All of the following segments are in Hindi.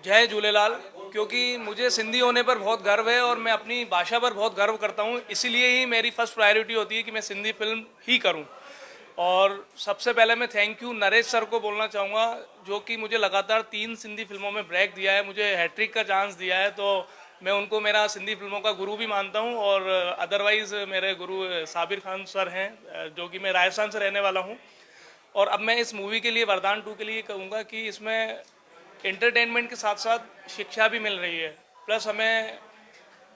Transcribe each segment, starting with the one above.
जय झूलेलाल। क्योंकि मुझे सिंधी होने पर बहुत गर्व है और मैं अपनी भाषा पर बहुत गर्व करता हूँ, इसीलिए ही मेरी फर्स्ट प्रायोरिटी होती है कि मैं सिंधी फिल्म ही करूँ। और सबसे पहले मैं थैंक यू नरेश सर को बोलना चाहूँगा, जो कि मुझे लगातार 3 सिंधी फिल्मों में ब्रेक दिया है, मुझे हैट्रिक का चांस दिया है। तो मैं उनको मेरा सिंधी फिल्मों का गुरु भी मानता हूँ। और अदरवाइज़ मेरे गुरु साबिर खान सर हैं, जो कि मैं राजस्थान से रहने वाला हूँ। और अब मैं इस मूवी के लिए, वरदान 2 के लिए कहूँगा कि इसमें एंटरटेनमेंट के साथ साथ शिक्षा भी मिल रही है। प्लस हमें,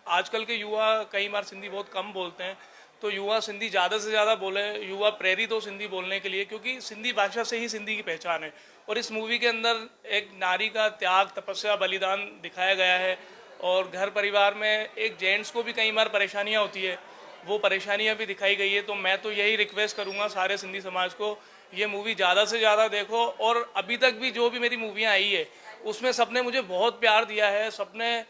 आजकल के युवा कई बार सिंधी बहुत कम बोलते हैं, तो युवा सिंधी ज़्यादा से ज़्यादा बोले, युवा प्रेरित हो सिंधी बोलने के लिए, क्योंकि सिंधी भाषा से ही सिंधी की पहचान है। और इस मूवी के अंदर एक नारी का त्याग, तपस्या, बलिदान दिखाया गया है। और घर परिवार में एक जेंट्स को भी कई बार परेशानियाँ होती है, वो परेशानियाँ भी दिखाई गई है। तो मैं तो यही रिक्वेस्ट करूँगा सारे सिंधी समाज को, ये मूवी ज़्यादा से ज़्यादा देखो। और अभी तक भी जो भी मेरी मूवियाँ आई है उसमें सबने मुझे बहुत प्यार दिया है, सबने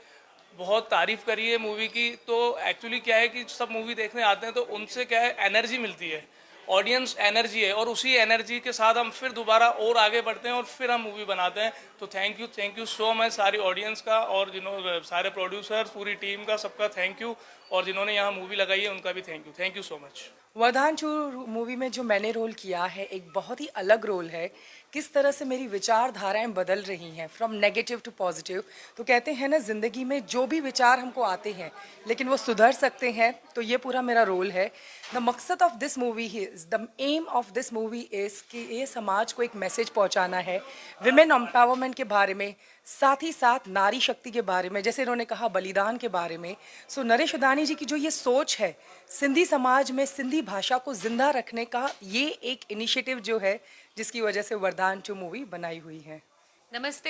बहुत तारीफ करी है मूवी की। तो एक्चुअली क्या है कि सब मूवी देखने आते हैं तो उनसे क्या है, एनर्जी मिलती है, ऑडियंस एनर्जी है, और उसी एनर्जी के साथ हम फिर दोबारा और आगे बढ़ते हैं और फिर हम मूवी बनाते हैं। तो थैंक यू सो मच सारी ऑडियंस का, और जिन्होंने, सारे प्रोड्यूसर्स, पूरी टीम का, सबका थैंक यू। और जिन्होंने यहाँ मूवी लगाई है उनका भी थैंक यू सो मच। वरदान टू मूवी में जो मैंने रोल किया है एक बहुत ही अलग रोल है। किस तरह से मेरी विचारधाराएं बदल रही हैं फ्रॉम नेगेटिव टू पॉजिटिव। तो कहते हैं ना, ज़िंदगी में जो भी विचार हमको आते हैं लेकिन वो सुधर सकते हैं, तो ये पूरा मेरा रोल है। द मकसद of this movie is, the aim of this movie is कि ये समाज को एक मैसेज पहुंचाना है विमेन एम्पावरमेंट के बारे में, साथ ही साथ नारी शक्ति के बारे में, जैसे इन्होंने कहा बलिदान के बारे में। सो नरेश उदानी जी की जो ये सोच है सिंधी समाज में सिंधी भाषा को जिंदा रखने का, ये एक इनिशिएटिव जो है जिसकी वजह से वरदान 2 मूवी बनाई हुई है। नमस्ते।